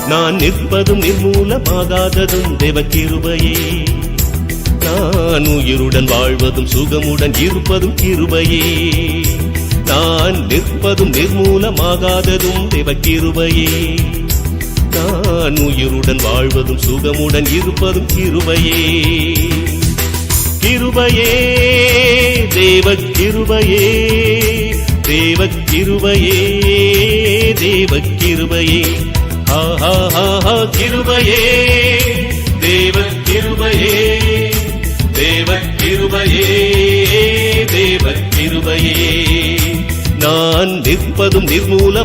நான் நிற்பதும் நிர்மூலமாகாததும் தேவக்கிருபையே. நான் உயிருடன் வாழ்வதும் சுகமுடன் இருப்பதும் கிருபையே. நான் நிற்பதும் நிர்மூலமாகாததும் தேவக்கிருபையே. நான் உயிருடன் வாழ்வதும் சுகமுடன் இருப்பதும் கிருபையே. கிருபையே தேவக்கிருபையே, தேவக்கிருபையே, தேவக்கிருபையே. கிருபையே தேவக்கிருபையே, தேவக்கிருபையே, தேவக்கிருபையே. நான் நிற்பதும் நிர்மூலம்